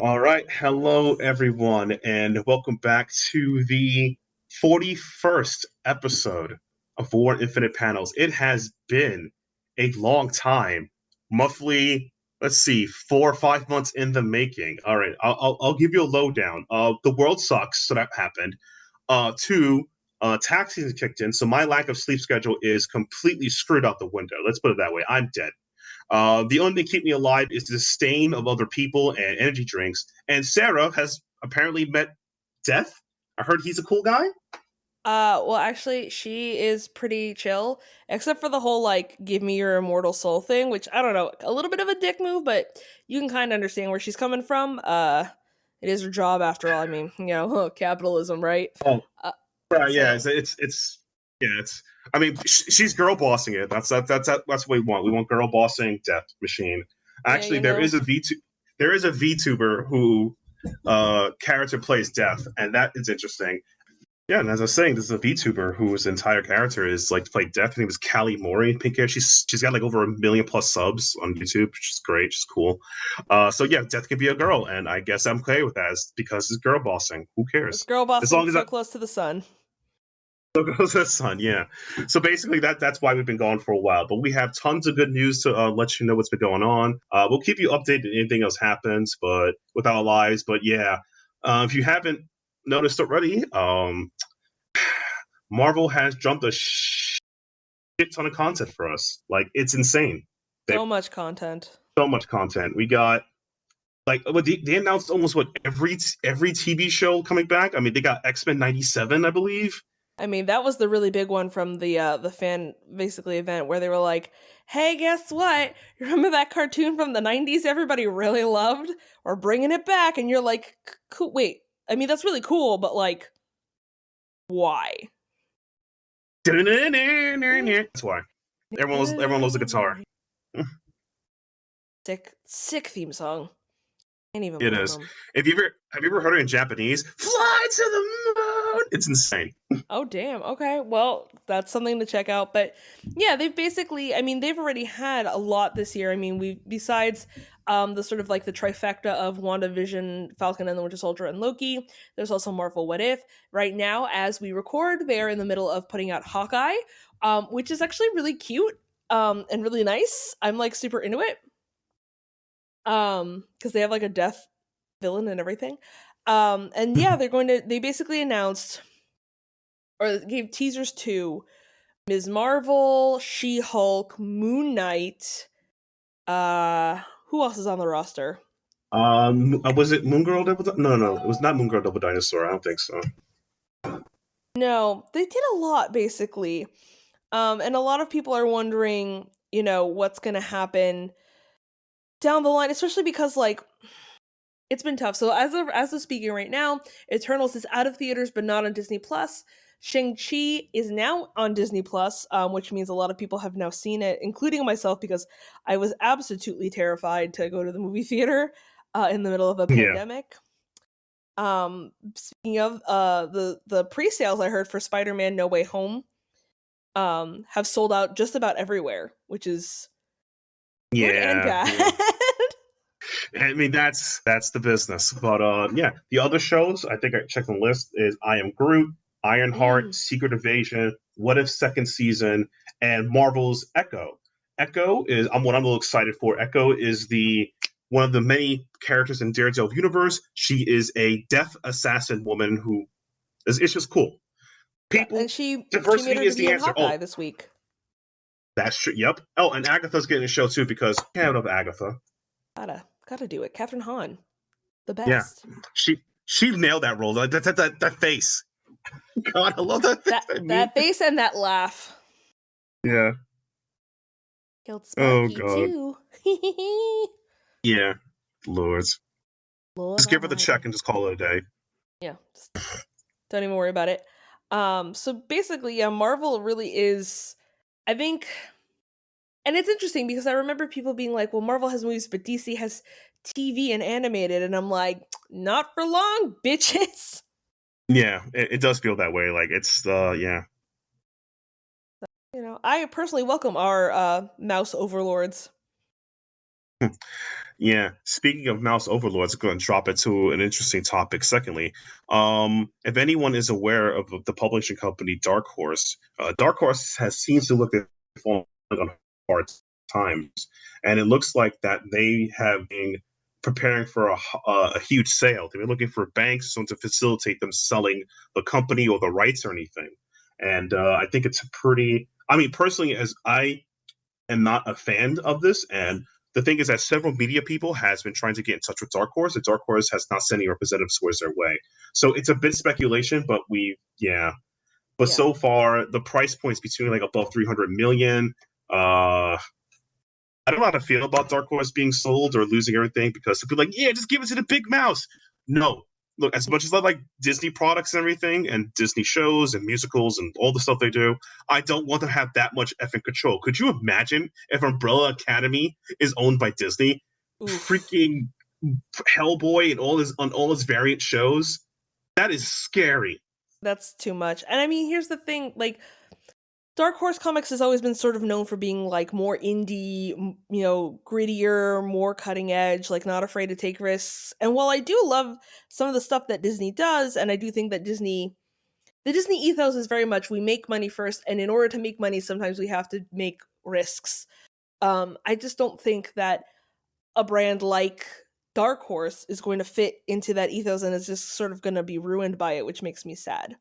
All right. Hello, everyone, and welcome back to the 41st episode of War Infinite Panels. It has been a long time, roughly, let's see, 4 or 5 months in the making. All right. I'll give you a lowdown. The world sucks, so that happened. Two, tax season kicked in, so my lack of sleep schedule is completely screwed out the window. Let's put it that way. I'm dead. The only thing keeping me alive is the disdain of other people and energy drinks. And Sarah has apparently met Death. I heard he's a cool guy. Well, actually, she is pretty chill, except for the whole like "give me your immortal soul" thing, which I don't know, a little bit of a dick move, but you can kind of understand where she's coming from. It is her job after all. I mean, capitalism, right? Oh, Uh, right, yeah. so It's yeah. It's. I mean, she's girl bossing it. That's what we want. We want girl bossing Death Machine. yeah, Actually, there is a VTuber who character plays Death, and that is interesting. Yeah, and as I was saying, this is a VTuber whose entire character is like to play Death. Her name is Callie Mori. Pink hair. She's got like over 1 million plus subs on YouTube, which is great. She's cool. So yeah, Death can be a girl, and I guess I'm okay with that because it's girl bossing. Who it's cares? girl As bossing long as so that close to the sun. so goes the sun. Yeah. So basically, that's why we've been gone for a while. But we have tons of good news to let you know what's been going on. We'll keep you updated if anything else happens, but with our lives. But yeah, if you haven't noticed already, Marvel has jumped a shit ton of content for us. Like it's insane. They So much content. so much content. We got like they announced almost every TV show coming back. I mean, they got X-Men '97, I believe. I mean, that was the really big one from the fan basically event where they were like, "Hey, guess what? You remember that cartoon from the '90s everybody really loved? We're bringing it back." And you're like, "Cool. Wait, I mean, that's really cool, but like, why?" That's why everyone loves the guitar. Sick theme song. Can't even It blame is. them. Have you ever heard it in Japanese? Fly to the moon. It's insane. Oh, damn. Okay. Well, that's something to check out. But yeah, they've basically, I mean, they've already had a lot this year. I mean, besides the sort of like the trifecta of WandaVision, Falcon and the Winter Soldier, and Loki, there's also Marvel What If. Right now, as we record, they're in the middle of putting out Hawkeye, which is actually really cute and really nice. I'm like super into it because they have like a death villain and everything. And yeah, they basically announced or gave teasers to Ms. Marvel, She-Hulk, Moon Knight. Who else is on the roster? Was it Moon Girl Double? No, it was not Moon Girl Double Dinosaur. I don't think so. No, they did a lot basically. And a lot of people are wondering, what's going to happen down the line, especially because like it's been tough. So as of speaking right now, Eternals is out of theaters but not on Disney Plus. Shang-Chi is now on Disney Plus, which means a lot of people have now seen it, including myself, because I was absolutely terrified to go to the movie theater in the middle of a Yeah, pandemic. Speaking of the pre-sales, I heard for Spider-Man No Way Home have sold out just about everywhere, which is good and yeah, bad. yeah. I mean, that's the business. But yeah, the other shows I think I checked the list is I Am Groot, Ironheart, Mm. Secret Invasion, What If second season, and Marvel's Echo. Echo is what I'm a little excited for. Echo is the one of the many characters in Daredevil universe. She is a death assassin woman who is it's just cool. Yeah, and People, she made diversity her is debut the in answer. Hawkeye Oh, this week. that's true. Yep. Oh, and Agatha's getting a show too because can't love Agatha. Gotta do it. Catherine Hahn, the Yeah, best. she nailed that role. That face. God, I love that face. That That meme. that face and that laugh Yeah. killed Oh Sparky God. too. Yeah. Lords. Lord Just give her the check Almighty. and just call it a day. Yeah, just don't even worry about it. So basically, yeah, Marvel really is. I think, and it's interesting because I remember people being like, "Well, Marvel has movies, but DC has TV and animated," and I'm like, "Not for long, bitches." Yeah, it does feel that way. Like it's yeah. I personally welcome our mouse overlords. Yeah. Speaking of mouse overlords, going to drop it to an interesting topic. Secondly, if anyone is aware of the publishing company Dark Horse, Dark Horse has seems to look at falling on hard times, and it looks like that they have been preparing for a huge sale. They've been looking for banks to facilitate them selling the company or the rights or anything. And I think it's a pretty. I mean, personally, as I am not a fan of this. And the thing is that several media people has been trying to get in touch with Dark Horse, and Dark Horse has not sent any representatives towards their way. So it's a bit speculation, but yeah. But Yeah. so far, the price points between like above 300 million. I don't know how to feel about Dark Horse being sold or losing everything because people are like, yeah, just give it to the big mouse. No. Look, as much as I like Disney products and everything, and Disney shows and musicals and all the stuff they do, I don't want to have that much effing control. Could you imagine if Umbrella Academy is owned by Disney? Oof. Freaking Hellboy and all his variant shows. That is scary. That's too much. And I mean, here's the thing, like Dark Horse Comics has always been sort of known for being like more indie, grittier, more cutting edge, like not afraid to take risks. And while I do love some of the stuff that Disney does, and I do think that the Disney ethos is very much we make money first, and in order to make money, sometimes we have to make risks. I just don't think that a brand like Dark Horse is going to fit into that ethos and is just sort of going to be ruined by it, which makes me sad.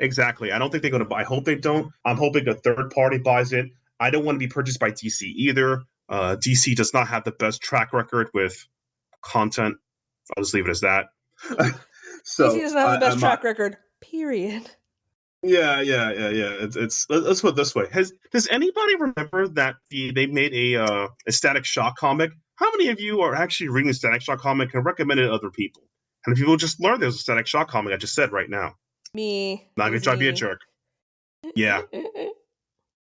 Exactly. I don't think they're going to buy. I hope they don't. I'm hoping a third party buys it. I don't want to be purchased by DC either. DC does not have the best track record with content. I'll just leave it as that. DC So doesn't have the best I'm not. track record, period. Yeah. Let's put it this way: does anybody remember that they made a Static Shock comic? How many of you are actually reading a Static Shock comic and recommend it to other people? And if people just learn there's a Static Shock comic, I just said right now, Me. not It gonna was try to be a me. jerk. Yeah,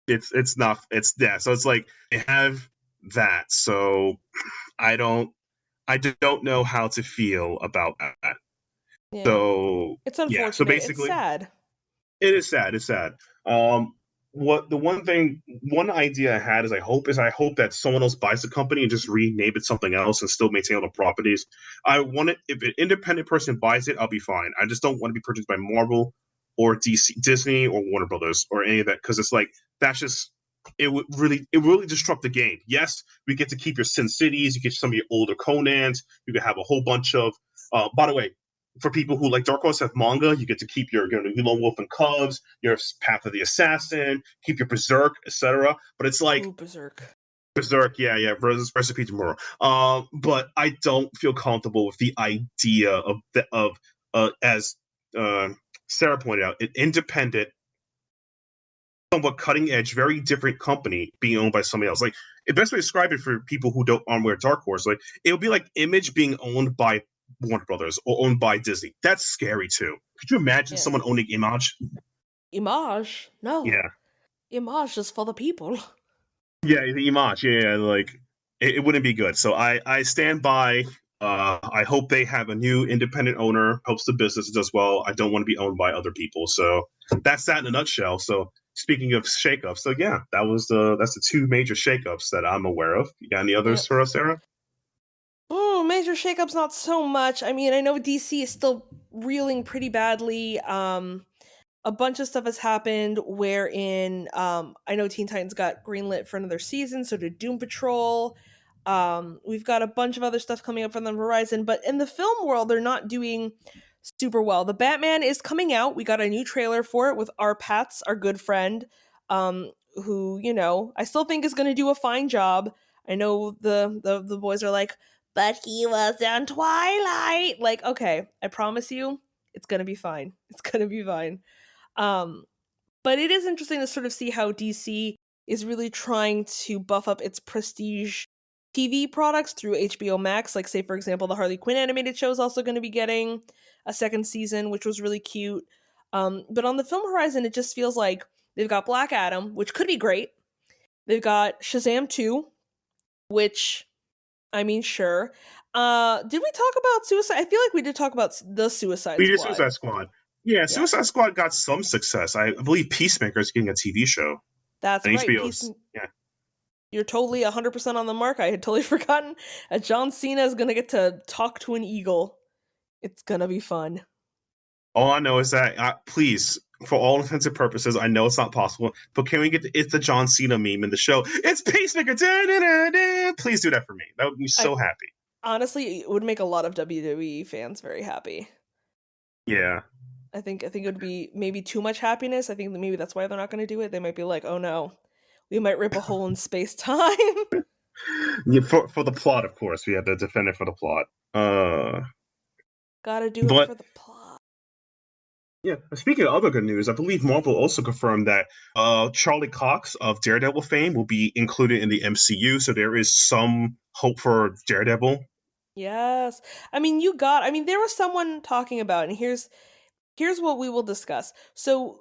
it's not. It's yeah. So it's like they have that. So I don't. I don't know how to feel about that. Yeah. So It's yeah. So unfortunate. It's basically, sad. it is sad. It's sad. What the one idea I had is I hope that someone else buys the company and just rename it something else and still maintain all the properties. I want it if an independent person buys it, I'll be fine. I just don't want to be purchased by Marvel or Disney or Warner Brothers or any of that because it's like that's just it really disrupt the game. Yes, we get to keep your Sin Cities, you get some of your older Conans, you can have a whole bunch of. By the way, for people who like Dark Horse have manga, you get to keep your Lone Wolf and Cubs, your Path of the Assassin, keep your Berserk, etc. But it's like Ooh, Berserk. Berserk, yeah, Recipe Tomorrow. But I don't feel comfortable with the idea of as uh, Sarah pointed out, an independent, somewhat cutting edge, very different company being owned by somebody else. Like the best way to describe it for people who don't aren't aware of Dark Horse, like it would be like Image being owned by Warner Brothers or owned by Disney. That's scary too. Could you imagine Yeah. someone owning Image? Image? No. Yeah, Image is for the people. yeah, the Image. Yeah, like it wouldn't be good. So I stand by. I hope they have a new independent owner. Hopes the business does well. I don't want to be owned by other people. So that's that in a nutshell. So speaking of shakeups, so yeah, that's the two major shakeups that I'm aware of. You got any others Yep. for us, Sarah? Oh, major shakeups, not so much. I mean, I know DC is still reeling pretty badly. A bunch of stuff has happened wherein I know Teen Titans got greenlit for another season, so did Doom Patrol. We've got a bunch of other stuff coming up from the horizon, but in the film world, they're not doing super well. The Batman is coming out. We got a new trailer for it with our Pats, our good friend, who I still think is going to do a fine job. I know the boys are like, but he was on Twilight. Like, okay, I promise you, it's gonna be fine. It's gonna be fine. Um, but it is interesting to sort of see how DC is really trying to buff up its prestige TV products through HBO Max. Like, say, for example, the Harley Quinn animated show is also going to be getting a second season, which was really cute. But on the film horizon, it just feels like they've got Black Adam, which could be great. They've got Shazam 2, which, I mean, sure. Did we talk about Suicide? I feel like we did talk about the Suicide We did Squad. Suicide Squad. Yeah, Yeah. Suicide Squad got some success. I believe Peacemaker is getting a TV show. That's And right. HBO's. Yeah. You're totally 100% on the mark. I had totally forgotten. John Cena is gonna get to talk to an eagle. It's gonna be fun. All I know is that, please, for all intents and purposes, I know it's not possible, but can we get it's the John Cena meme in the show? It's Pacemaker. Da, da, da, da. Please do that for me. That would be so happy. Honestly, it would make a lot of WWE fans very happy. Yeah. I think it would be maybe too much happiness. I think that maybe that's why they're not going to do it. They might be like, "Oh no, we might rip a hole in space time." Yeah, for the plot, of course, we have to defend it for the plot. Gotta do it But for the plot. yeah, speaking of other good news, I believe Marvel also confirmed that Charlie Cox of Daredevil fame will be included in the MCU, so there is some hope for Daredevil. Yes. I mean, there was someone talking about, and here's what we will discuss. So,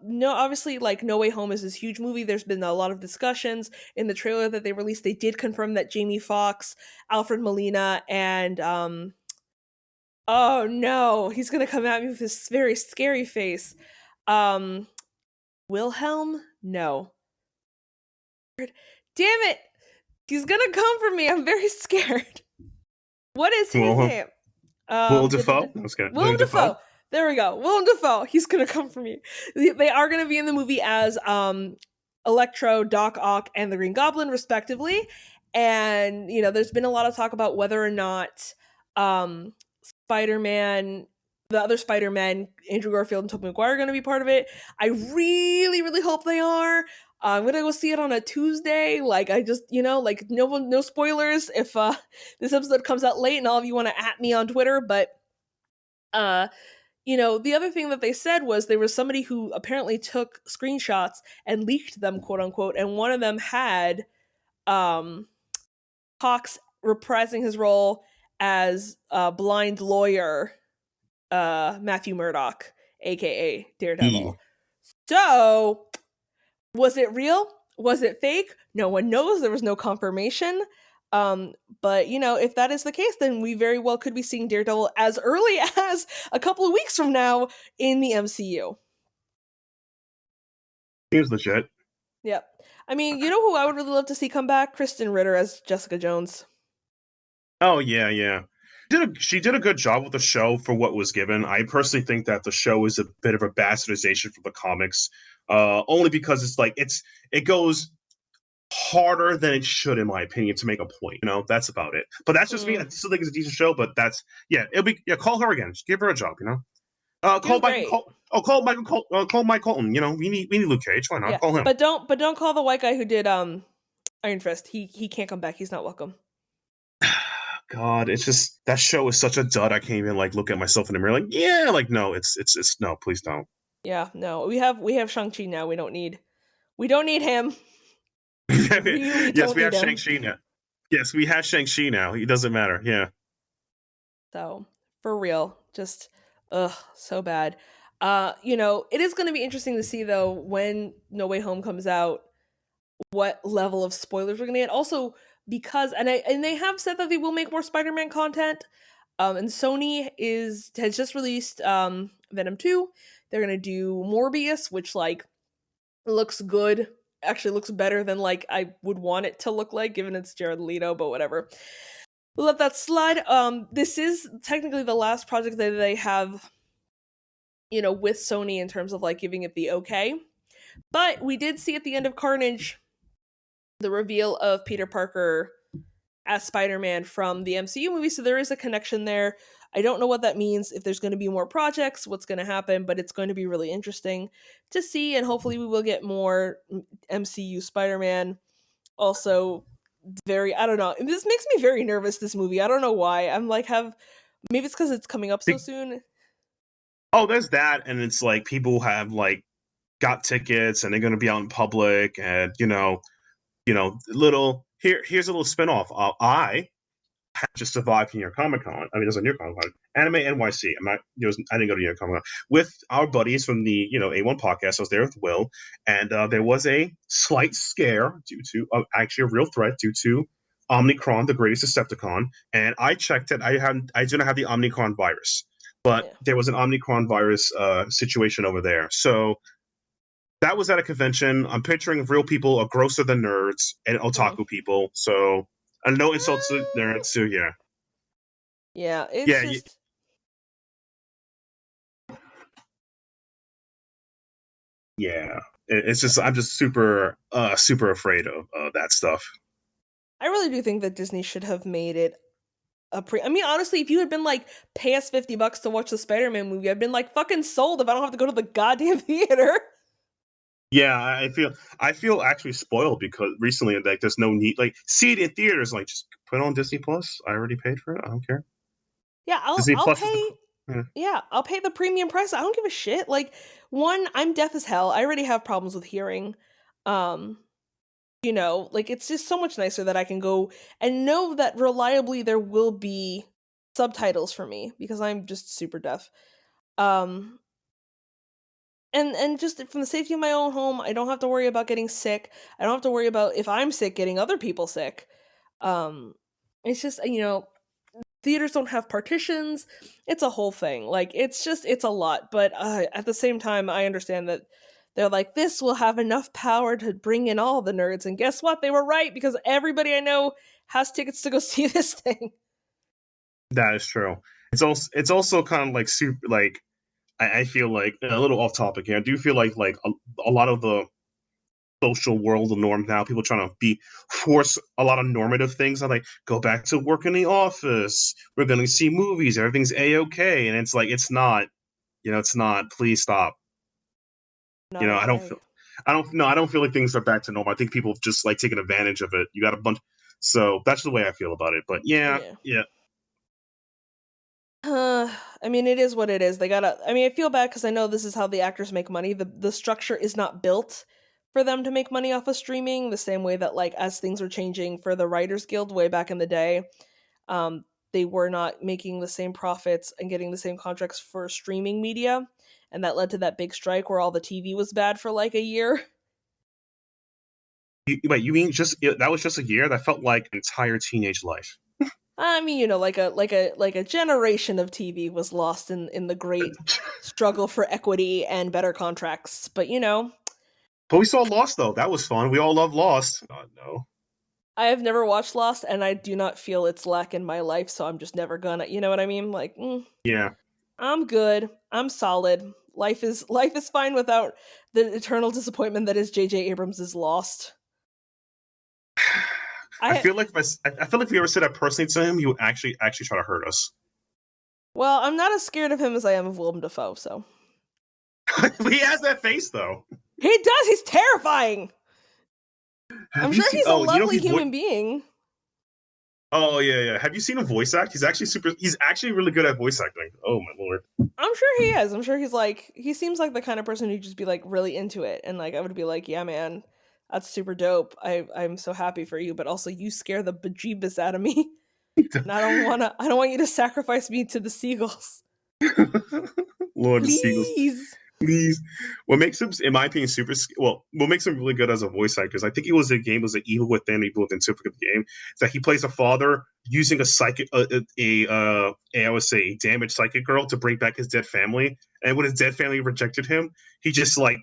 no, obviously, like No Way Home is this huge movie. There's been a lot of discussions in the trailer that they released. They did confirm that Jamie Foxx, Alfred Molina, and oh no, he's gonna come at me with this very scary face. Um, Wilhelm? No. Damn it! He's gonna come for me. I'm very scared. What is his Well, name? Will Dafoe? I was kidding. Willem Dafoe. There we go. Willem Dafoe. He's gonna come for me. They are gonna be in the movie as Electro, Doc Ock, and the Green Goblin, respectively. And there's been a lot of talk about whether or not Spider-Man, the other Spider-Man, Andrew Garfield and Tobey Maguire, are going to be part of it. I really, really hope they are. I'm gonna go see it on a Tuesday. Like, I just, like, no spoilers if this episode comes out late and all of you want to at me on Twitter. But the other thing that they said was there was somebody who apparently took screenshots and leaked them, quote unquote, and one of them had Cox reprising his role as a blind lawyer, Matthew Murdock, aka Daredevil. So, was it real? Was it fake? No one knows. There was no confirmation. But if that is the case, then we very well could be seeing Daredevil as early as a couple of weeks from now in the MCU. Seems legit. Yep. I mean, you know who I would really love to see come back? Kristen Ritter as Jessica Jones. Oh yeah. She did a good job with the show for what was given. I personally think that the show is a bit of a bastardization from the comics, only because it goes harder than it should, in my opinion, to make a point. That's about it. But that's just me. I still think it's a decent show, but it'll be call her again. Just give her a job. Call Michael Colton. We need Luke Cage. Why not? Yeah, call him. But don't call the white guy who did Iron Fist. He can't come back. He's not welcome. God, it's just that show is such a dud. I can't even look at myself in the mirror no, it's no, please don't. Yeah, no. We have Shang-Chi now. We don't need him. Really yes, we have Shang-Chi now. Yes, we have Shang-Chi now. It doesn't matter. Yeah. So, for real, just so bad. It is going to be interesting to see though when No Way Home comes out what level of spoilers we're going to get. Also, because and they have said that they will make more Spider-Man content. And Sony has just released Venom 2. They're going to do Morbius, which looks good. Actually looks better than I would want it to look like, given it's Jared Leto, but whatever. We'll let that slide. This is technically the last project that they have, with Sony in terms of giving it the okay. But we did see at the end of Carnage the reveal of Peter Parker as Spider-Man from the MCU movie, so there is a connection there. I don't know what that means, if there's going to be more projects, what's going to happen, but it's going to be really interesting to see, and hopefully we will get more MCU Spider-Man. Also, I don't know, this makes me very nervous, this movie. I don't know why. I'm maybe it's because it's coming up so soon. Oh, there's that, and it's people have got tickets, and they're going to be out in public, and here's a little spinoff. I just survived New York Comic Con. I mean, it was a New York Comic Con, Anime NYC. I didn't go to New York Comic Con with our buddies from the A1 podcast. I was there with Will, and there was a slight scare due to actually a real threat due to Omicron, the greatest Decepticon. And I checked it. I do not have the Omicron virus, but there was an Omicron virus situation over there. So That was at a convention. I'm picturing real people are grosser than nerds and Mm. otaku people. So, and no insults to nerds. So yeah, Yeah, it's yeah, just yeah. It's just I'm just super afraid of that stuff. I really do think that Disney should have made it I mean, honestly, if you had been like, pay us $50 to watch the Spider-Man movie, I'd been like fucking sold if I don't have to go to the goddamn theater. Yeah, I feel actually spoiled because recently like there's no need like see it in theaters like just put it on Disney Plus. I already paid for it. I don't care. Yeah, I'll Disney I'll Plus is the pay yeah. yeah, I'll pay the premium price. I don't give a shit. Like, one, I'm deaf as hell. I already have problems with hearing. Um, like it's just so much nicer that I can go and know that reliably there will be subtitles for me because I'm just super deaf. Um, and just from the safety of my own home, I don't have to worry about getting sick. I don't have to worry about if I'm sick getting other people sick. Um, it's just theaters don't have partitions. It's a whole thing. Like it's a lot, but at the same time I understand that they're like this will have enough power to bring in all the nerds, and guess what? They were right because everybody I know has tickets to go see this thing. That is true. It's also kind of like super like I feel like a little off topic here. I do feel like a lot of the social world, the norm now, people trying to be force a lot of normative things. I like go back to work in the office. We're going to see movies. Everything's a okay, and it's like it's not. It's not. Please stop. Not I don't okay. feel. I don't. No, I don't feel like things are back to normal. I think people have just like taking advantage of it. You got a bunch. So that's the way I feel about it. But yeah, Yeah. yeah. I mean, it is what it is. They gotta. I mean, I feel bad because I know this is how the actors make money. The structure is not built for them to make money off of streaming the same way that like as things were changing for the Writers Guild way back in the day, um, they were not making the same profits and getting the same contracts for streaming media, and that led to that big strike where all the TV was bad for like a year. Wait, you mean just that was just a year? That felt like entire teenage life. I mean, like a generation of TV was lost in the great struggle for equity and better contracts. But But we saw Lost though. That was fun. We all love Lost. Oh no. I have never watched Lost, and I do not feel its lack in my life, so I'm just never gonna. You know what I mean? Like, Yeah. I'm good. I'm solid. Life is fine without the eternal disappointment that is J.J. Abrams is Lost. I I feel like I feel like if we ever said that personally to him, he would actually try to hurt us. well, I'm not as scared of him as I am of Willem Dafoe. So He has that face though. he does. He's terrifying. I'm Have you sure seen? he's a Oh, lovely human being. Oh yeah, yeah. Have you seen him voice act? He's actually super. He's actually really good at voice acting. Oh my lord. I'm sure he is. I'm sure he's like he seems like the kind of person who'd just be like really into it, and like I would be like, yeah, man, that's super dope. I'm so happy for you, but also you scare the bejeebus out of me, and I don't want you to sacrifice me to the seagulls, Lord of the Seagulls. please. Please. What makes him, in my opinion, what makes him really good as a voice actor is I think it was a game, was an Evil Within super good game. Is that he plays a father using a psychic, I would say, damaged psychic girl to bring back his dead family. And when his dead family rejected him, he just like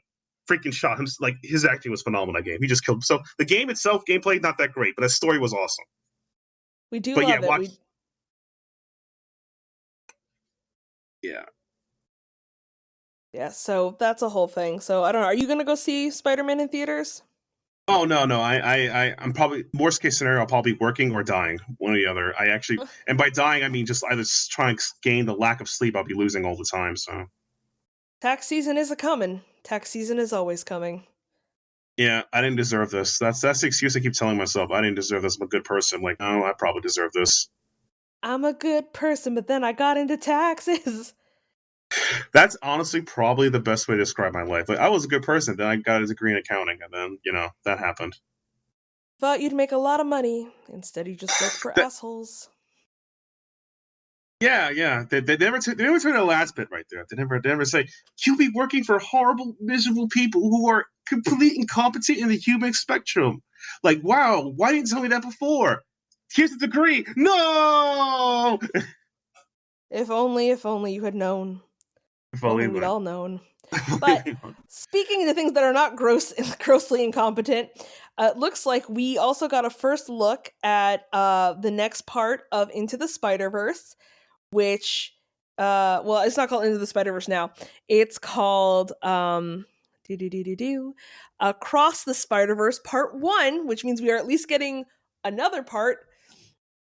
freaking shot him. Like his acting was phenomenal in that game. He just killed himself. The game itself, gameplay, not that great, but the story was awesome. We do But yeah, love it. watch. We Yeah. Yeah, so that's a whole thing. So I don't know. Are you gonna go see Spider-Man in theaters? Oh no, no. I'm probably worst case scenario. I'll probably be working or dying, one or the other. I actually, and by dying, I mean just either trying to gain the lack of sleep I'll be losing all the time. So Tax season is a coming. Tax season is always coming. yeah, I didn't deserve this. That's the excuse I keep telling myself. I didn't deserve this. I'm a good person. Like, no, I probably deserve this. I'm a good person, but then I got into taxes. That's honestly probably the best way to describe my life. Like, I was a good person, then I got a degree in accounting, and then that happened. Thought you'd make a lot of money. Instead, you just work for That, assholes. yeah, yeah. They never turn the last bit right there. They never say you'll be working for horrible, miserable people who are complete incompetent in the human spectrum. Like, wow, why didn't you tell me that before? Here's the degree. No. If only you had known. If If only, only we'd but all known. But speaking of things that are not grossly incompetent, it looks like we also got a first look at the next part of Into the Spider-Verse, which well, it's not called Into the Spider-Verse now. It's called Across the Spider-Verse Part 1, which means we are at least getting another part,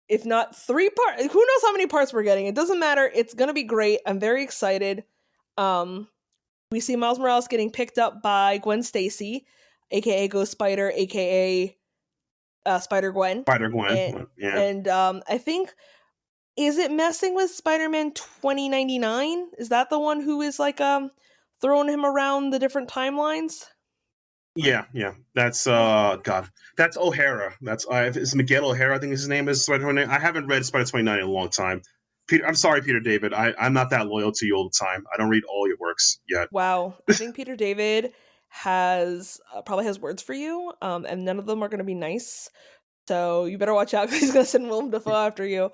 if not 3 parts. Who knows how many parts we're getting? It doesn't matter. It's going to be great. I'm very excited. We see Miles Morales getting picked up by Gwen Stacy, aka Ghost Spider, aka Spider-Gwen. Spider-Gwen, yeah. And I think, is it messing with Spider-Man 2099? Is that the one who is like throwing him around the different timelines? Yeah. That's God. That's O'Hara. That's it's Miguel O'Hara, I think his name is. Spider-Man. I haven't read Spider 29 in a long time. Peter, I'm sorry, Peter David. I'm not that loyal to you all the time. I don't read all your works yet. Wow, I think Peter David has probably has words for you, and none of them are going to be nice. So you better watch out because he's going to send Willem Dafoe after you.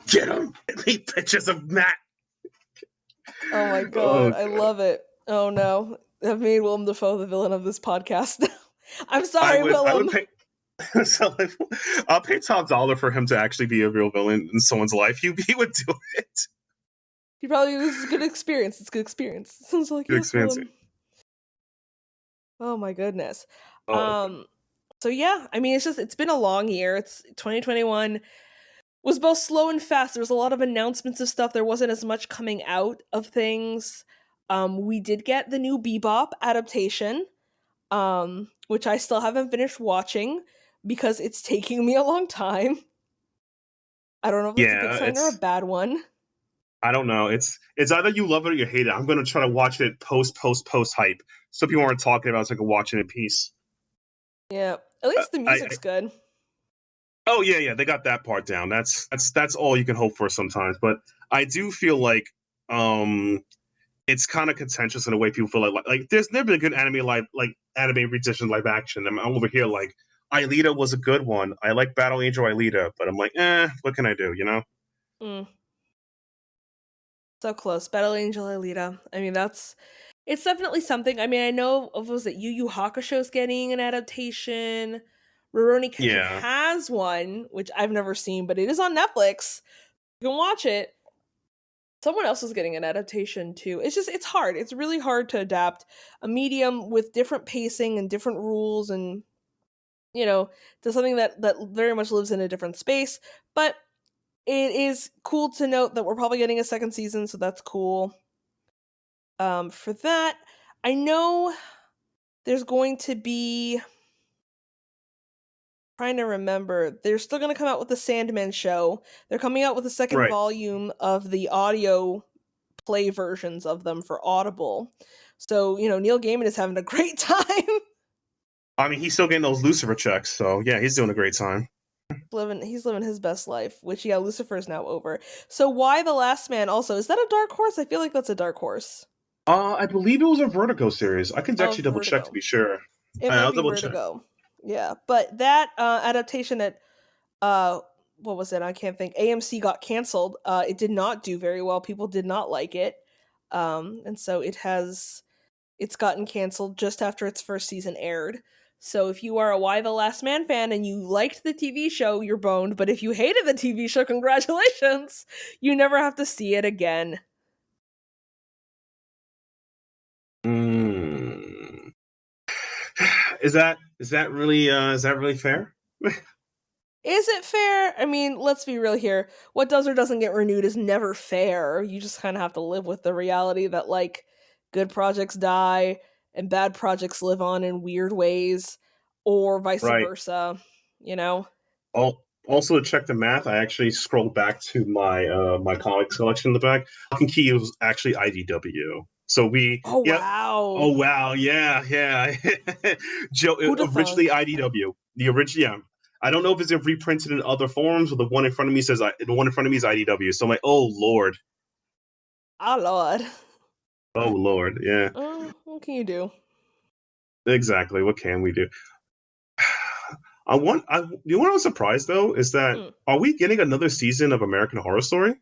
Get him! He pictures of Matt. Oh my god, I love it. Oh no, I've made Willem Dafoe the villain of this podcast. I'm sorry, Willem. So I'll pay top dollar for him to actually be a real villain in someone's life. He would do it. He probably this is a good experience. It's a good experience. Sounds like good experience. Oh my goodness. Oh. So yeah, I mean it's been a long year. It's 2021 was both slow and fast. There was a lot of announcements of stuff. There wasn't as much coming out of things. We did get the new Bebop adaptation, which I still haven't finished watching because it's taking me a long time. I don't know if it's a good sign or a bad one. I don't know. It's either you love it or you hate it. I'm going to try to watch it post hype, so people aren't talking about it, so I can watch it in peace. Yeah, at least the music's good. Oh yeah, they got that part down. That's all you can hope for sometimes. But I do feel like it's kind of contentious in a way people feel like there's never been a good anime rendition live action. I'm over here like Aelita was a good one. I like Battle Angel Aelita, but I'm like, what can I do? You know? So close, Battle Angel Aelita. I mean, it's definitely something. I mean, I know was it Yu Yu Hakusho's getting an adaptation. Rurouni Kenshin has one, which I've never seen, but it is on Netflix. You can watch it. Someone else is getting an adaptation too. It's hard. It's really hard to adapt a medium with different pacing and different rules and, to something that very much lives in a different space. But it is cool to note that we're probably getting a second season, so that's cool. For that, I know there's going to be, trying to remember, they're still going to come out with the Sandman show. They're coming out with a second volume of the audio play versions of them for Audible. So, Neil Gaiman is having a great time. I mean, he's still getting those Lucifer checks, so yeah, he's doing a great time. He's living his best life, which, yeah, Lucifer is now over. So why The Last Man also? Is that a dark horse? I feel like that's a dark horse. I believe it was a Vertigo series. I can actually double check to be sure. It might be Vertigo. Yeah, but that adaptation at what was it? I can't think. AMC got canceled. It did not do very well. People did not like it. And so it's gotten canceled just after its first season aired. So if you are a Y the Last Man fan and you liked the TV show, you're boned. But if you hated the TV show, congratulations. You never have to see it again. Is that really fair? Is it fair? I mean, let's be real here. What does or doesn't get renewed is never fair. You just kind of have to live with the reality that, like, good projects die and bad projects live on in weird ways, or vice versa, Also, to check the math, I actually scrolled back to my my comics collection in the back. Lock and Key was actually IDW. So wow. Oh wow, yeah. Joe, originally IDW. The original, I don't know if it's reprinted in other forms, but the one in front of me is IDW. So I'm like, oh lord. Oh lord. Oh lord, yeah. What can you do? Exactly. What can we do? You know what I was surprised though is that are we getting another season of American Horror Story?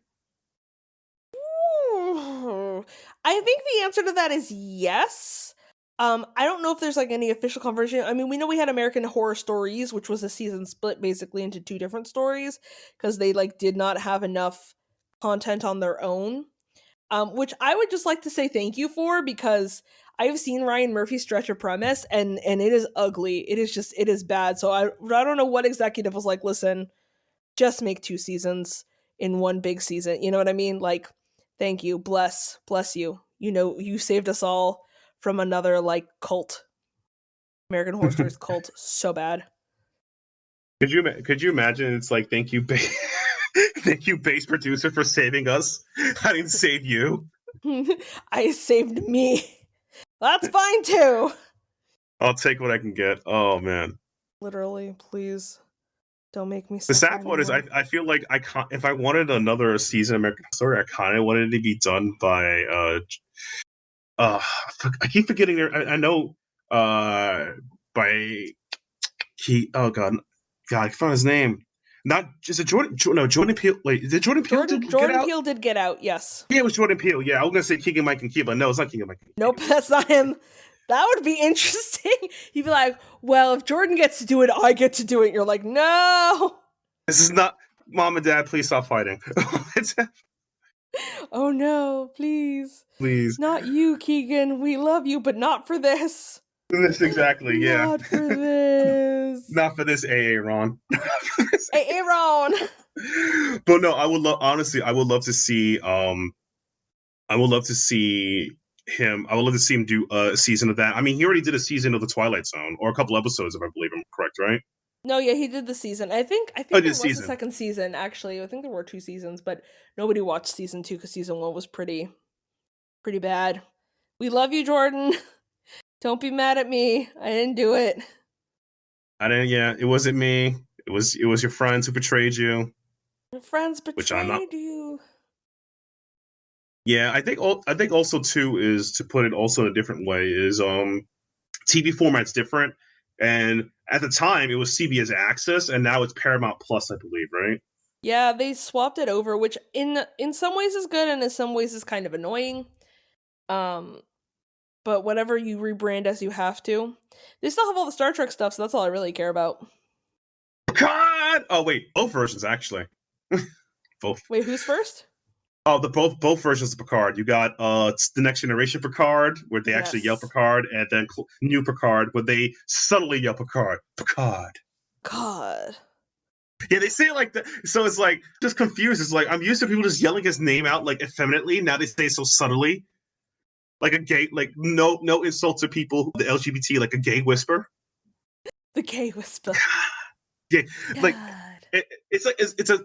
I I think the answer to that is yes. I don't know if there's like any official conversion. I mean, we know we had American Horror Stories, which was a season split basically into two different stories because they like did not have enough content on their own. Which I would just like to say thank you for, because I've seen Ryan Murphy stretch a premise and it is ugly. It is bad. So I don't know what executive was like, listen, just make 2 seasons in one big season. You know what I mean? Like, thank you. Bless you. You know, you saved us all from another like cult. American Horror Stories cult. So bad. Could you imagine? It's like, thank you, thank you, base producer, for saving us. I didn't save you. I saved me. That's fine too. I'll take what I can get. Oh man. Literally, please don't make me The suffer sad part is, anymore. I feel like if I wanted another season of American Story, I kind of wanted it to be done by I keep forgetting their. I know by oh god, I found his name. Not just a Jordan. No, Jordan Peele. Wait, did Jordan Peele get Jordan out? Peele did get out, yes. Yeah, it was Jordan Peele. Yeah, I was gonna say Keegan Mike and Key, but no, it's not Keegan Mike and Nope, Key. that's not him. That would be interesting. He'd be like, well, if Jordan gets to do it, I get to do it. You're like, no. This is not. Mom and Dad, please stop fighting. Oh no, please. Please. Not you, Keegan. We love you, but not for this. This exactly, yeah. Not for this. Not for this AA Ron. Hey, Aaron. But no, I would love, honestly, I would love to see I would love to see him do a season of that. I mean, he already did a season of the Twilight Zone, or a couple episodes, if I believe I'm correct, right? No, yeah, he did the season. I think Oh, there this was a season. second season, actually. I think there were 2 seasons, but nobody watched season 2 because season 1 was pretty bad. We love you, Jordan. Don't be mad at me. I didn't do it. I didn't. Yeah, it wasn't me. It was your friends who betrayed you. Your friends Which I'm not. betrayed you. Yeah, I think also too is, to put it also in a different way, is TV format's different, and at the time it was CBS Access, and now it's Paramount Plus, I believe, right? Yeah, they swapped it over, which in some ways is good and in some ways is kind of annoying. But whatever, you rebrand as you have to. They still have all the Star Trek stuff, so that's all I really care about. God! Oh wait, both versions actually. Both. Wait, who's first? Oh, the both versions of Picard. You got the Next Generation Picard, where they actually yell Yes. Picard, and then New Picard, where they subtly yell Picard. Picard. God. Yeah, they say it like that, so it's like just confused. It's like, I'm used to people just yelling his name out like effeminately. Now they say it so subtly, like a gay, like no insult to people, the LGBT, like a gay whisper. The gay whisper. Yeah, like God. it's a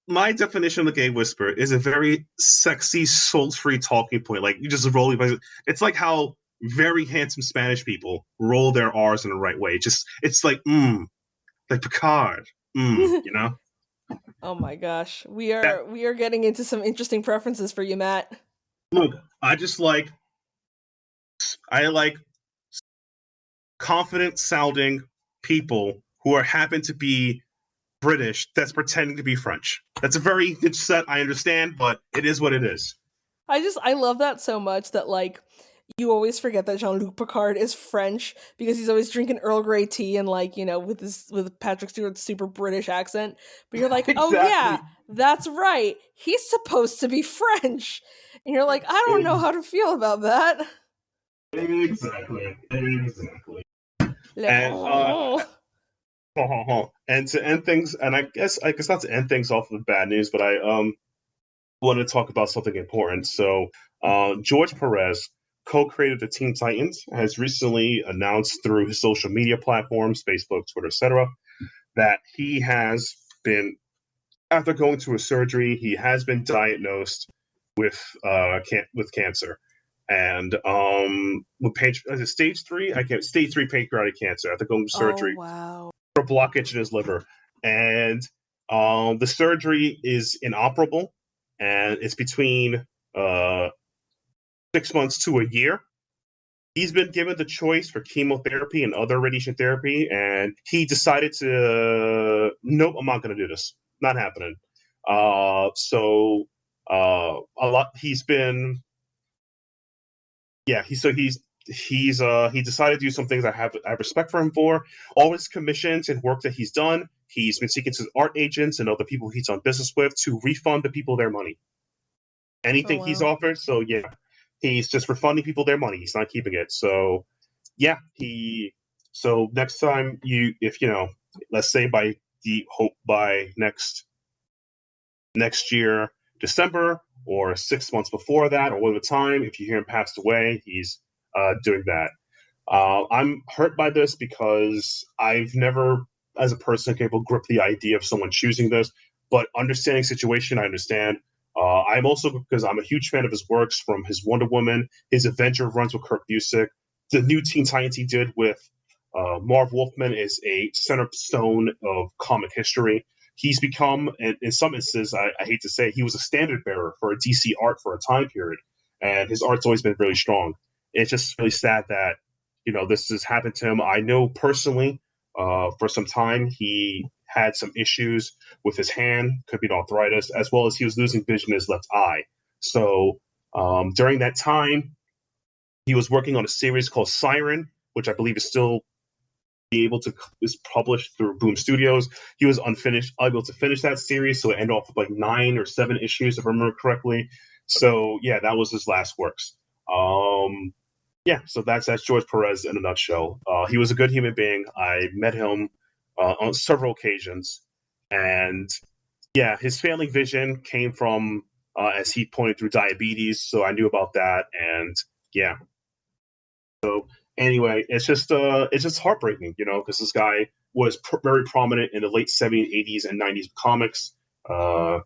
my definition of the gay whisper is a very sexy, sultry talking point. Like, you just roll your. It's like how very handsome Spanish people roll their R's in the right way. It's like like Picard, you know. Oh my gosh. We That, are getting into some interesting preferences for you, Matt. look, I like confident sounding people who happen to be British that's pretending to be French. That's a very good set, I understand, but it is what it is. I love that so much that like you always forget that Jean-Luc Picard is French because he's always drinking Earl Grey tea and like, you know, with Patrick Stewart's super British accent. But you're like, "Oh yeah, Exactly. that's right. He's supposed to be French." And you're like, "I don't know how to feel about that." Exactly. Exactly. Like, And oh. and to end things, and I guess not to end things off with bad news, but I want to talk about something important. So George Perez, co-creator of the Teen Titans, has recently announced through his social media platforms, Facebook, Twitter, etc., that he has been, after going to a surgery, he has been diagnosed with cancer, and with stage 3, stage 3 pancreatic cancer after going to Oh surgery wow. for a blockage in his liver, and the surgery is inoperable, and it's between 6 months to a year. He's been given the choice for chemotherapy and other radiation therapy, and he decided to, nope, I'm not going to do this. Not happening. So a lot. He's been yeah, he decided to do some things I have respect for him for. All his commissions and work that he's done, he's been seeking to art agents and other people he's done business with to refund the people their money. Oh Anything he's wow. offered, so yeah, he's just refunding people their money. He's not keeping it. So yeah, he. So next time if let's say by next year December or 6 months before that or whatever time, if you hear him passed away, he's doing that. I'm hurt by this because I've never, as a person, been able to grip the idea of someone choosing this. But understanding situation, I understand. I'm also because I'm a huge fan of his works, from his Wonder Woman, his Avenger runs with Kurt Busiek, the new Teen Titans he did with Marv Wolfman is a centerstone of comic history. He's become, in some instances, I hate to say, he was a standard bearer for a DC art for a time period, and his art's always been really strong. It's just really sad that this has happened to him. I know personally, for some time, he had some issues with his hand, could be arthritis, as well as he was losing vision in his left eye. So during that time, he was working on a series called Siren, which I believe is still is published through Boom Studios. He was unable to finish that series, so it ended off with like 9 or 7 issues, if I remember correctly. So yeah, that was his last works. Yeah, so that's George Perez in a nutshell. He was a good human being. I met him on several occasions, and yeah, his family vision came from, as he pointed, through diabetes. So I knew about that, and yeah. So anyway, it's just heartbreaking, because this guy was very prominent in the late '70s, '80s, and '90s comics. Uh,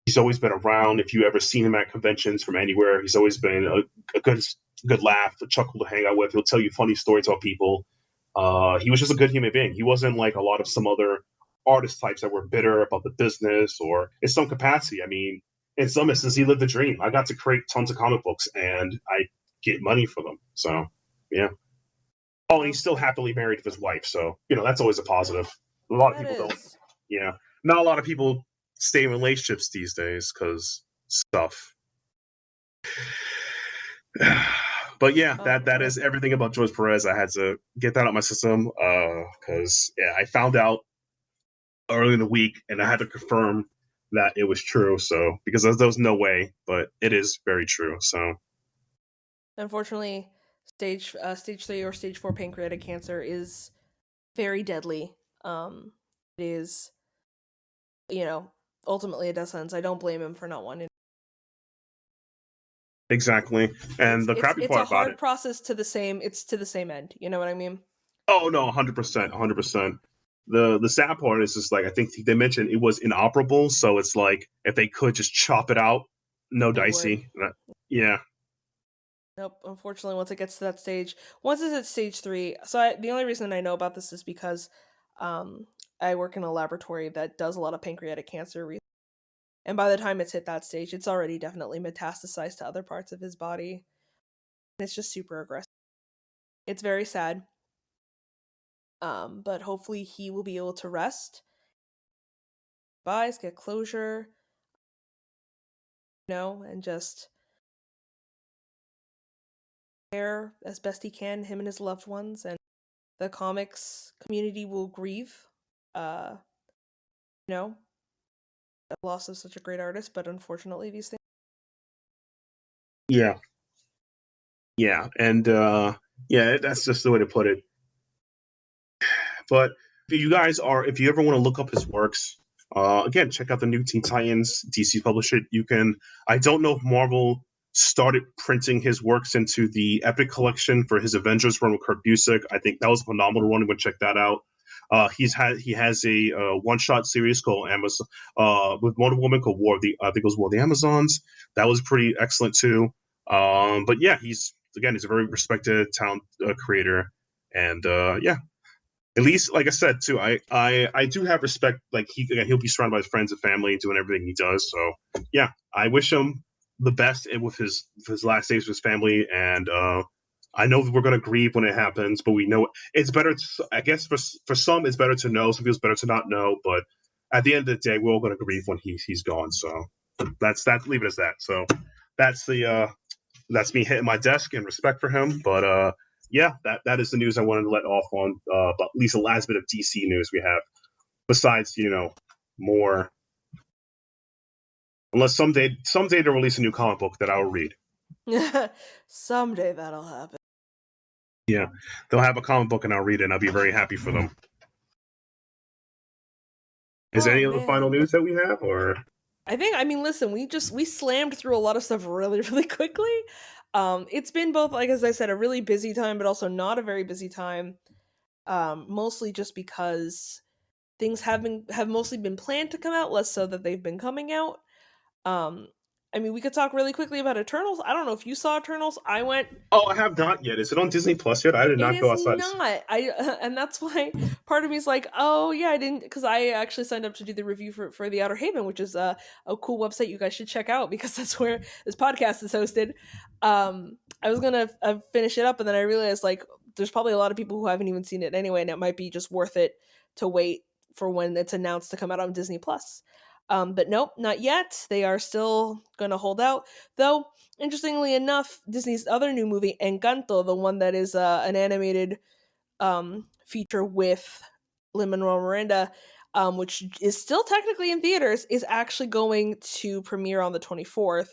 he's always been around. If you ever seen him at conventions from anywhere, he's always been a good laugh, a chuckle to hang out with. He'll tell you funny stories about people. He was just a good human being. He wasn't like a lot of some other artist types that were bitter about the business or in some capacity. I mean, in some instances, he lived the dream. I got to create tons of comic books and I get money for them. So, yeah. Oh, and he's Wow. still happily married with his wife. So, that's always a positive. A lot of That people don't. is. Yeah. Not a lot of people stay in relationships these days because stuff. But yeah, that Well, is everything about George Perez. I had to get that out of my system because yeah, I found out early in the week and I had to confirm that it was true. So because there was no way, but it is very true. So unfortunately, stage 3 or stage 4 pancreatic cancer is very deadly. It is, you know, ultimately a death sentence. I don't blame him for not wanting. exactly, and the crappy It's a part about hard it. process to the same. It's to the same end. You know what I mean? Oh no, 100%, 100%. The sad part is just like I think they mentioned it was inoperable, so it's like if they could just chop it out, no They would. dicey. Yeah, Nope. Unfortunately, once it gets to that stage, once it's at stage 3. The only reason I know about this is because, um, I work in a laboratory that does a lot of pancreatic cancer and by the time it's hit that stage, it's already definitely metastasized to other parts of his body. It's just super aggressive. It's very sad. But hopefully he will be able to rest, get closure, and just care as best he can, him and his loved ones, and the comics community will grieve, uh, the loss of such a great artist, but unfortunately these things. yeah, yeah, and yeah, that's just the way to put it. But if you ever want to look up his works, again, check out the new Teen Titans. DC published it. You can. I don't know if Marvel started printing his works into the Epic collection for his Avengers run with Kurt Busiek. I think that was a phenomenal run. Go check that out. He has a one shot series called Amazon with Wonder Woman called I think it was War of the Amazons. That was pretty excellent too. But yeah, he's a very respected talent creator, and yeah, at least like I said too, I do have respect. Like he'll be surrounded by his friends and family, doing everything he does. So yeah, I wish him the best with his last days with his family. And I know that we're gonna grieve when it happens, but we know it's better. I guess for some it's better to know. Some people it's better to not know. But at the end of the day, we're all gonna grieve when he's gone. So that's that. Leave it as that. So that's the that's me hitting my desk in respect for him. But yeah, that is the news I wanted to let off on. But at least the last bit of DC news we have. Besides, more. Unless someday they'll release a new comic book that I'll read. Someday that'll happen. Yeah, they'll have a comic book and I'll read it, and I'll be very happy for them. Is there any other final news that we have, or? I mean, listen, we slammed through a lot of stuff really, really quickly. It's been both, like, as I said, a really busy time, but also not a very busy time. Mostly just because things have mostly been planned to come out, less so that they've been coming out. I mean, we could talk really quickly about Eternals. I don't know if you saw Eternals. I went. Oh, I have not yet. Is it on Disney Plus yet? I did not go outside. It is not. And that's why part of me is like, oh yeah, I didn't, because I actually signed up to do the review for the Outerhaven, which is a cool website you guys should check out because that's where this podcast is hosted. I was gonna finish it up, and then I realized like there's probably a lot of people who haven't even seen it anyway, and it might be just worth it to wait for when it's announced to come out on Disney Plus. But nope, not yet. They are still going to hold out. Though, interestingly enough, Disney's other new movie, Encanto, the one that is an animated feature with Lin-Manuel Miranda, which is still technically in theaters, is actually going to premiere on the 24th.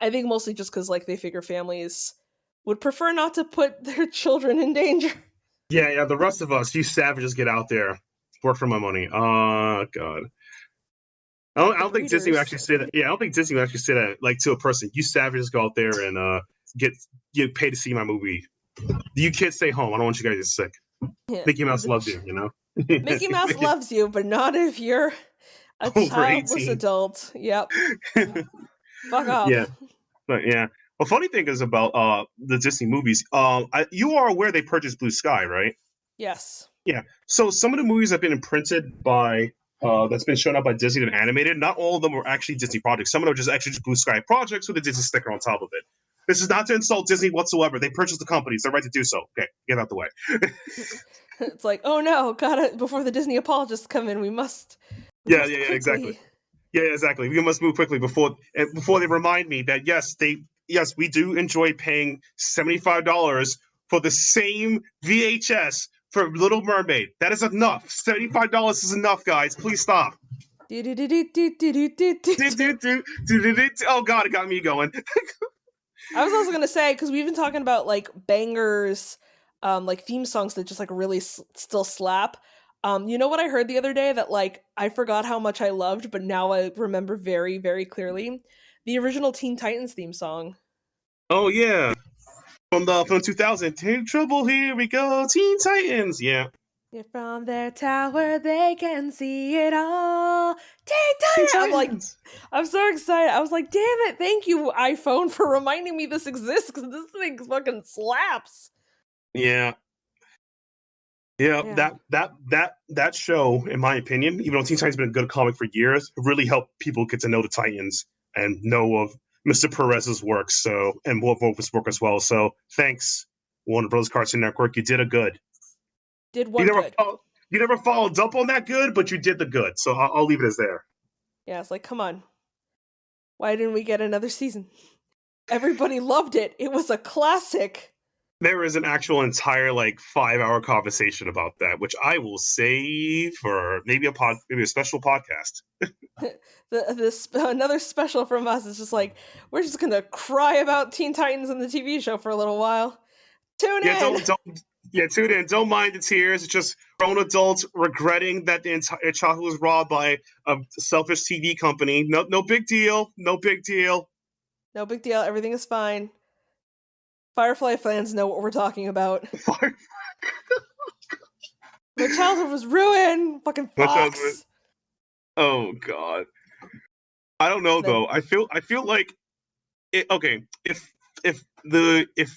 I think mostly just because like they figure families would prefer not to put their children in danger. Yeah, the rest of us, you savages, get out there, work for my money. Oh God. I don't think Disney would actually say that. Yeah, I don't think Disney would actually say that like to a person. You savages, go out there and get paid to see my movie. You kids stay home. I don't want you guys to get sick. Yeah. Mickey Mouse loves you, Mickey Mouse loves you, but not if you're a childless adult. Yep. Fuck off. Yeah. But yeah. The funny thing is about the Disney movies. You are aware they purchased Blue Sky, right? Yes. Yeah. So some of the movies have been imprinted by that's been shown up by Disney and animated. Not all of them are actually Disney projects. Some of them are just actually just Blue Sky projects with a Disney sticker on top of it. This is not to insult Disney whatsoever. They purchased the company. It's their right to do so. Okay, get out the way. It's like, oh no, gotta, before the Disney apologists come in, we must exactly. Yeah, exactly. We must move quickly before they remind me that yes, we do enjoy paying $75 for the same VHS for Little Mermaid. That is enough. $75 is enough, guys. Please stop. Oh God, it got me going. I was also gonna say, because we've been talking about like bangers, like theme songs that just like really still slap. You know what I heard the other day that like I forgot how much I loved, but now I remember very, very clearly? The original Teen Titans theme song. Oh yeah. From 2000, Take Trouble, here we go, Teen Titans. Yeah. From their tower, they can see it all. Teen Titans! I'm so excited. I was like, damn it, thank you, iPhone, for reminding me this exists, because this thing fucking slaps. Yeah. Yeah, that show, in my opinion, even though Teen Titans has been a good comic for years, really helped people get to know the Titans and know of Mr. Perez's work, and Wolf's work as well. So thanks, Warner Bros. Cartoon Network. You did a good. Did one good. You never followed up on that good, but you did the good. So I'll leave it as there. Yeah, it's like, come on. Why didn't we get another season? Everybody loved it. It was a classic. There is an actual entire 5-hour conversation about that, which I will save for maybe a special podcast. Another special from us is just like, we're just gonna cry about Teen Titans and the TV show for a little while. Tune in. Tune in. Don't mind the tears. It's just grown adults regretting that the entire childhood was robbed by a selfish TV company. No big deal. No big deal. No big deal. Everything is fine. Firefly fans know what we're talking about. My childhood was ruined. Fucking Fox. Oh God. I don't know though. I feel like if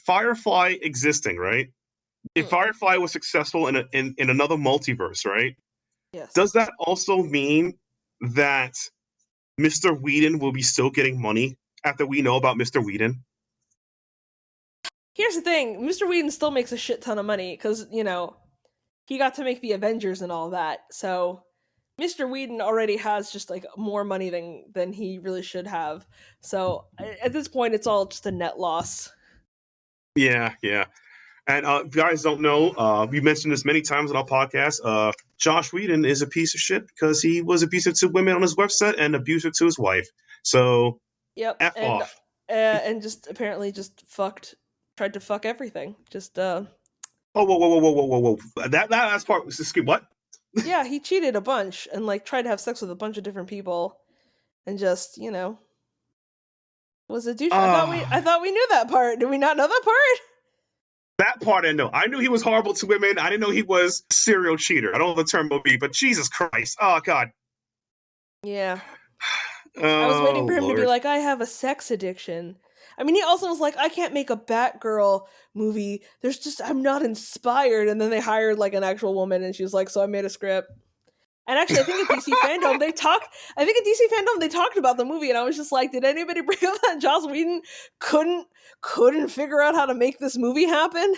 Firefly existing, right? If Firefly was successful in another multiverse, right? Yes. Does that also mean that Mr. Whedon will be still getting money after we know about Mr. Whedon? Here's the thing. Mr. Whedon still makes a shit ton of money because, he got to make the Avengers and all that. So, Mr. Whedon already has just like more money than he really should have. So at this point, it's all just a net loss. Yeah, yeah. And if you guys don't know, we mentioned this many times on our podcast. Josh Whedon is a piece of shit because he was abusive to women on his website and abusive to his wife. So Yep, F off. and just apparently just tried to fuck everything. Just Oh, whoa, whoa, whoa, whoa, whoa, whoa, whoa. That last part was just what? yeah, he cheated a bunch and like tried to have sex with a bunch of different people, and just was a douche. I Uh, thought we knew that part. Did we not know that part? that part I know. I knew he was horrible to women. I didn't know he was a serial cheater. I don't know what the term will be, but Jesus Christ. Oh, God. Yeah. I was waiting Oh, for him to be Lord. like, I have a sex addiction. I mean, he also was like, I can't make a Batgirl movie. I'm not inspired. And then they hired like an actual woman, and she was like, so I made a script. And actually, I think at DC Fandom they talked about the movie, and I was just like, did anybody bring up that Joss Whedon couldn't figure out how to make this movie happen?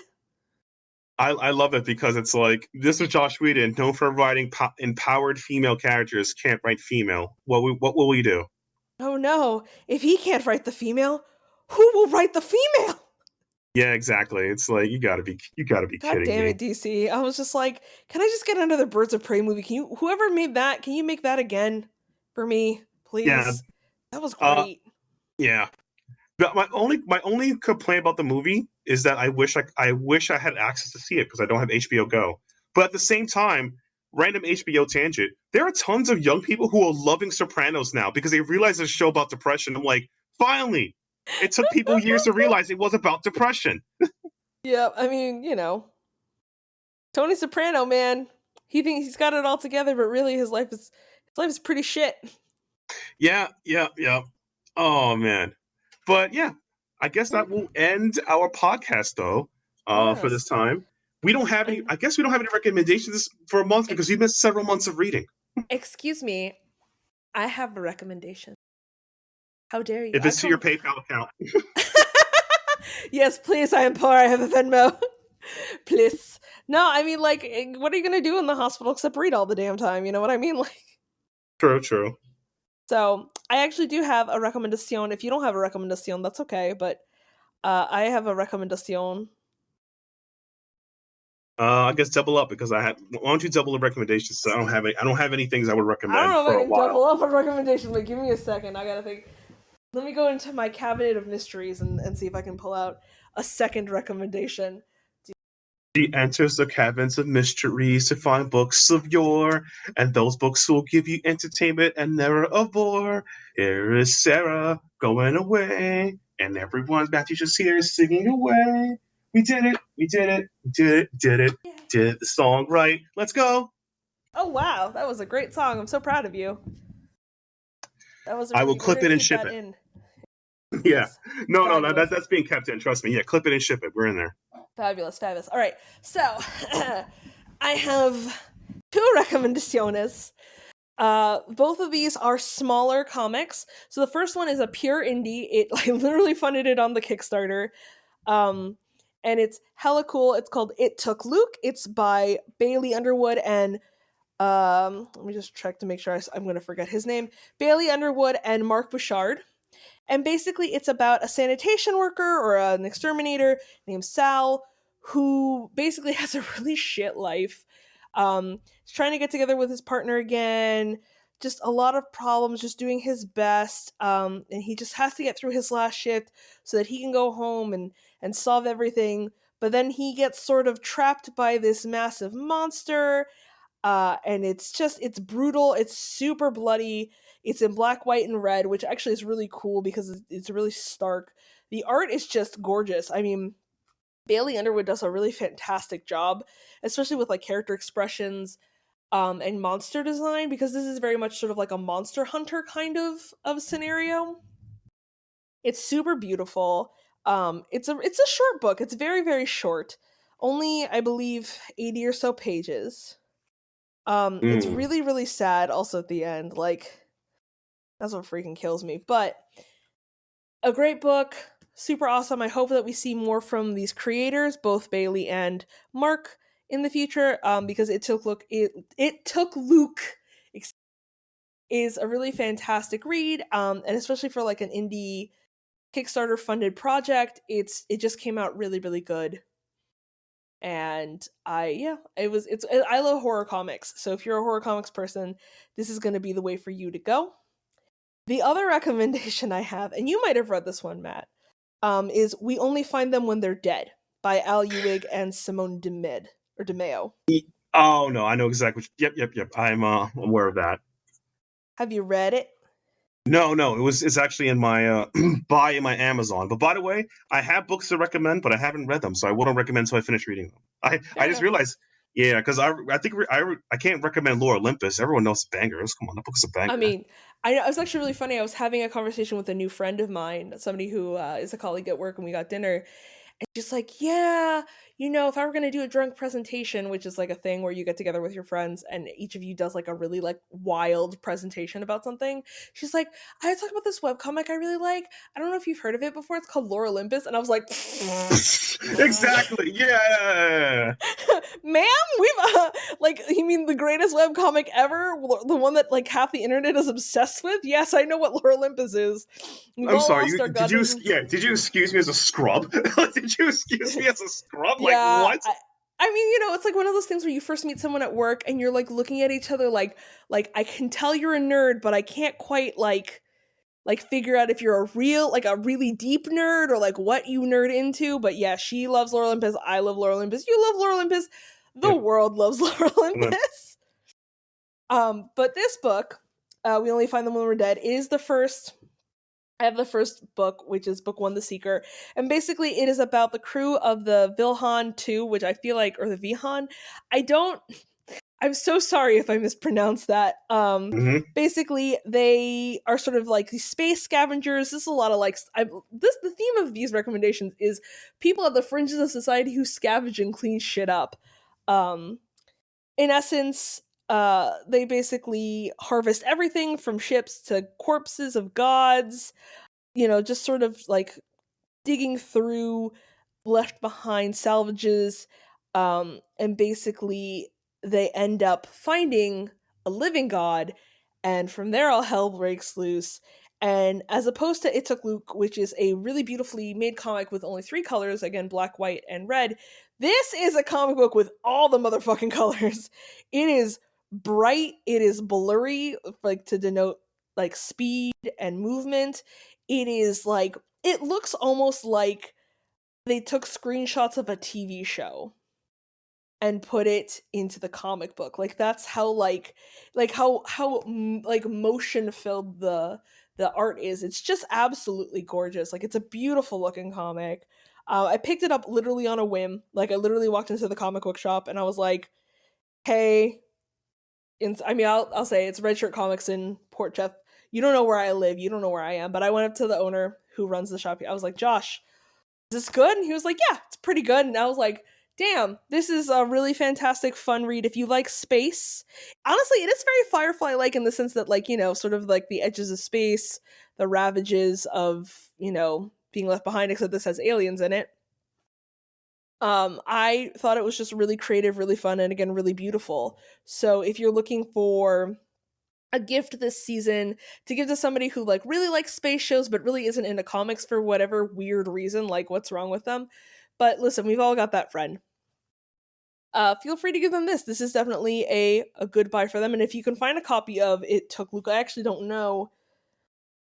I love it because it's like, this is Josh Whedon, known for writing empowered female characters, can't write female. What will we do? Oh no, if he can't write the female, who will write the female? Yeah, exactly. It's like, you gotta be God kidding damn me. it, DC. I was just like, can I just get another Birds of Prey movie? Whoever made that, can you make that again for me, Yeah, please? That was uh, great. yeah. But my only complaint about the movie is that I wish I had access to see it because I don't have HBO Go. But at the same time, random HBO tangent, there are tons of young people who are loving Sopranos now because they realize it's a show about depression. I'm like, finally! It took people years to realize it was about depression. Yeah, I mean, Tony Soprano, man. He thinks he's got it all together, but really his life is pretty shit. Yeah, yeah, yeah. Oh man. But yeah, I guess that will end our podcast though, for this Yes. time. We don't have any And I guess we don't have any recommendations for a month because we missed several months of reading. excuse me, I have a recommendation. How dare you? If it's to your PayPal account. Yes, please, I am poor. I have a Venmo. Please. No, I mean, like, what are you gonna do in the hospital except read all the damn time? You know what I mean? Like, True, true. so I actually do have a recommendation. If you don't have a recommendation, that's okay. But I have a recommendation. I guess double up because I had. Why don't you double the recommendations? So I don't have any things I would I don't recommend know if for I a can double while. up on recommendations, but give me a second. I gotta think. Let me go into my cabinet of mysteries and see if I can pull out a second recommendation. She enters the caverns of mysteries to find books of yore, and those books will give you entertainment and never a bore. Here is Sarah going away, and everyone's back to just here singing away. We did it, we did it, we did it, did it, Yeah. did the song right. Let's go. Oh wow, that was a great song. I'm so proud of you. That was a I will really. We're clip gonna it and keep ship that it. in. Yeah. Yes, No, no, that's fabulous. being kept in. Trust me. Yeah, clip it and ship it. We're in there. Fabulous, fabulous. All right, so I have two recommendaciones. Both of these are smaller comics. So the first one is a pure indie. I literally funded it on the Kickstarter, um, and it's hella cool. It's called It Took Luke. It's by Bailey Underwood and let me just check to make sure I'm going to forget his name. Bailey Underwood and Mark Bouchard. And basically, it's about a sanitation worker or an exterminator named Sal who basically has a really shit life. He's trying to get together with his partner again. Just a lot of problems, just doing his best. And he just has to get through his last shift so that he can go home and solve everything. But then he gets sort of trapped by this massive monster, and it's brutal, it's super bloody, it's in black, white, and red, which actually is really cool because it's really stark. The art is just gorgeous. I mean, Bailey Underwood does a really fantastic job, especially with like character expressions, and monster design, because this is very much sort of like a monster hunter kind of scenario. It's super beautiful. It's a short book, it's very, very short, only I believe 80 or so pages. It's Mm. really, really sad also at the end. Like, that's what freaking kills me. But a great book, super awesome. I hope that we see more from these creators, both Bailey and Mark, in the future. Because it took Luke is a really fantastic read, and especially for like an indie Kickstarter funded project, it just came out really, really good. And I love horror comics. So if you're a horror comics person, this is going to be the way for you to go. The other recommendation I have, and you might have read this one, Matt, is We Only Find Them When They're Dead by Al Ewing and Simone DeMeo. Oh no, I know exactly. Yep. I'm aware of that. Have you read it? No, it's actually in my buy in my Amazon. But by the way, I have books to recommend, but I haven't read them, so I wouldn't recommend until I finish reading them. Fair I just enough. realized, yeah, because I think I can't recommend Lore Olympus. Everyone knows bangers. Come on, that book's a banger. I mean, it was actually really funny. I was having a conversation with a new friend of mine, somebody who is a colleague at work, and we got dinner. And she's like, yeah, if I were going to do a drunk presentation, which is like a thing where you get together with your friends and each of you does like a really like wild presentation about something. She's like, I talk about this webcomic I really like. I don't know if you've heard of it before. It's called Lore Olympus. And I was like, exactly. Yeah. ma'am, we've you mean the greatest webcomic ever? The one that like half the internet is obsessed with? Yes, I know what Lore Olympus is. We've I'm all sorry. lost our Did you? goddamn. Yeah. Did you excuse me as a scrub? Did you excuse me as a scrub? Like Yeah, what? I mean, it's like one of those things where you first meet someone at work and you're like looking at each other like I can tell you're a nerd, but I can't quite like figure out if you're a really deep nerd or like what you nerd into. But yeah, she loves Lore Olympus, I love Lore Olympus, you love Lore Olympus, the Yeah. world loves Lore Olympus. But this book, We Only Find Them When We're Dead, is the first. I have the first book, which is book 1, The Seeker. And basically it is about the crew of the Vilhan 2, which I feel like, or the Vihan. I'm so sorry if I mispronounced that. Mm-hmm. Basically they are sort of like these space scavengers. This is a lot of like, the theme of these recommendations is people at the fringes of society who scavenge and clean shit up. In essence, they basically harvest everything from ships to corpses of gods, just sort of like digging through left behind salvages, and basically they end up finding a living god, and from there all hell breaks loose. And as opposed to It Took Luke, which is a really beautifully made comic with only 3 colors, again black, white, and red, this is a comic book with all the motherfucking colors. It is bright, it is blurry, like to denote like speed and movement. It is like, it looks almost like they took screenshots of a TV show and put it into the comic book. Like that's how like motion filled the art is. It's just absolutely gorgeous. Like it's a beautiful looking comic. I picked it up literally on a whim. Like I literally walked into the comic book shop and I was like, "Hey," I'll say it's Red Shirt Comics in Port Jeff. You don't know where I live. You don't know where I am. But I went up to the owner who runs the shop. I was like, "Josh, is this good?" And he was like, "Yeah, it's pretty good." And I was like, damn, this is a really fantastic, fun read. If you like space, honestly, it is very Firefly-like in the sense that, like, sort of like the edges of space, the ravages of, being left behind, except this has aliens in it. I thought it was just really creative, really fun, and again, really beautiful. So if you're looking for a gift this season to give to somebody who like really likes space shows but really isn't into comics for whatever weird reason, like what's wrong with them, but listen, we've all got that friend, feel free to give them this. This is definitely a good buy for them. And if you can find a copy of It Took Luke, I actually don't know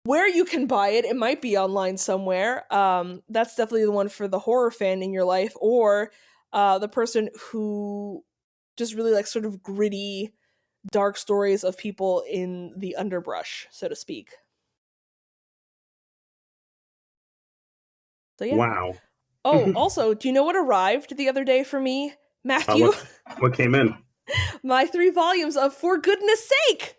where you can buy it. It might be online somewhere. That's definitely the one for the horror fan in your life, or the person who just really likes sort of gritty dark stories of people in the underbrush, so to speak. So yeah. Wow. Oh, also, do you know what arrived the other day for me, Matthew? What came in? My 3 volumes of For Goodness Sake.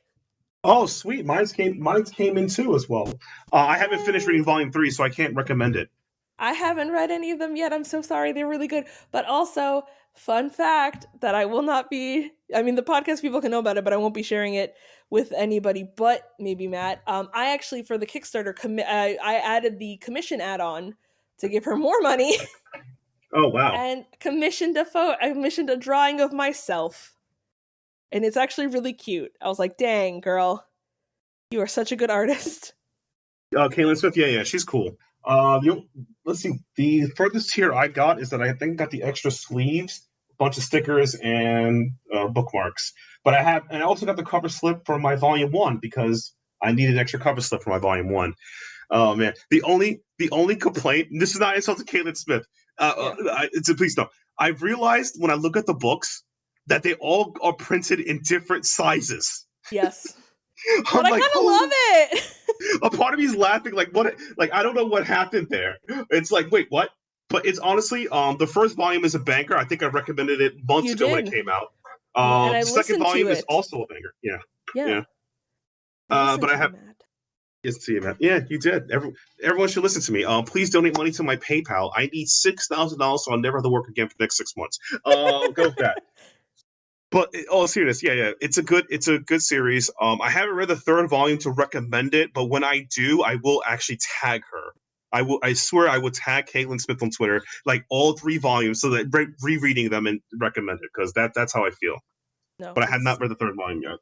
Oh, sweet. Mine's came in too as well. I haven't finished Yay. reading volume 3, so I can't recommend it. I haven't read any of them yet. I'm so sorry. They're really good. But also, fun fact that I will not be, the podcast people can know about it, but I won't be sharing it with anybody but maybe Matt. I actually, for the Kickstarter, I added the commission add-on to give her more money. Oh, wow. And I commissioned a drawing of myself. And it's actually really cute. I was like, dang, girl. You are such a good artist. Caitlin Smith, yeah, she's cool. Let's see. The furthest here I got is that I think I got the extra sleeves, a bunch of stickers, and bookmarks. But I also got the cover slip for my volume 1 because I needed an extra cover slip for my volume 1. Oh man, the only complaint. This is not insult to Caitlin Smith. Please don't. I've realized when I look at the books that they all are printed in different sizes. Yes. I'm But I like, kind of love it. a part of me is laughing, like what? Like I don't know what happened there. It's like, wait, what? But it's honestly, the first volume is a banger. I think I recommended it months You ago when it did. came out. And I The second listened to volume is it. also a banger. Yeah, Yeah. yeah. I listened But I to have you, Matt. yes, to you, man. Yeah, you did. Everyone should listen to me. Please donate money to my PayPal. I need $6,000, so I'll never have to work again for the next 6 months. Go with that. But all seriousness, yeah, it's a good series. I haven't read the third volume to recommend it, but when I do, I will actually tag her. I swear I will tag Caitlin Smith on Twitter, like all 3 volumes, so that rereading them and recommend it because that's how I feel. No, But I had not read the third volume yet.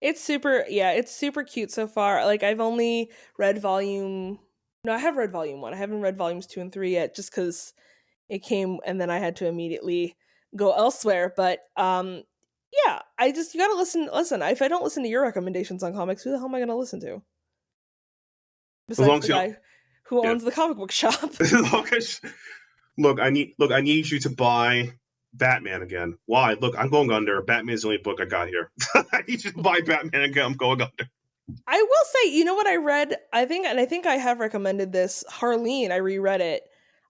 it's super cute so far. Like I've only read volume. No, I have read volume 1. I haven't read volumes 2 and 3 yet, just because it came and then I had to immediately go elsewhere. But yeah, you gotta listen. If I don't listen to your recommendations on comics, who the hell am I gonna listen to? As long Besides as the you, guy who yeah. owns the comic book shop. I need you to buy Batman again. Why? Look, I'm going under. Batman's the only book I got here. I need you to buy Batman again. I'm going under. I will say, you know what I read? I think I have recommended this. Harleen, I reread it.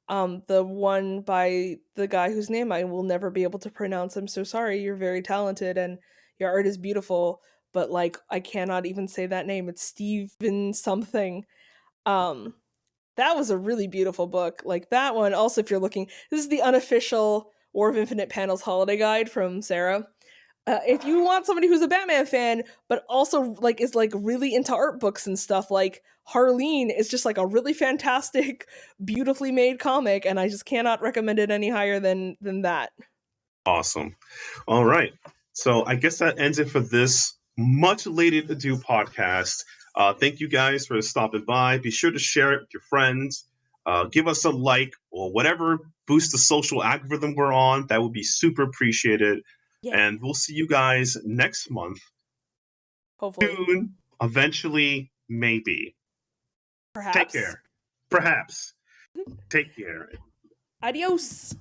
The one by the guy whose name I will never be able to pronounce. I'm so sorry. You're very talented and your art is beautiful, but like I cannot even say that name. It's Steven something. Um, that was a really beautiful book. Like that one. Also, if you're looking, this is the unofficial War of Infinite Panels holiday guide from Sarah. If you want somebody who's a Batman fan, but also like is like really into art books and stuff, like Harleen is just like a really fantastic, beautifully made comic, and I just cannot recommend it any higher than that. Awesome. All right. So I guess that ends it for this much later to do podcast. Thank you guys for stopping by. Be sure to share it with your friends. Give us a like or whatever boost the social algorithm we're on. That would be super appreciated. Yeah, And we'll see you guys next month. hopefully, Soon, eventually, maybe. Take perhaps. care. Perhaps. Take care. Adios.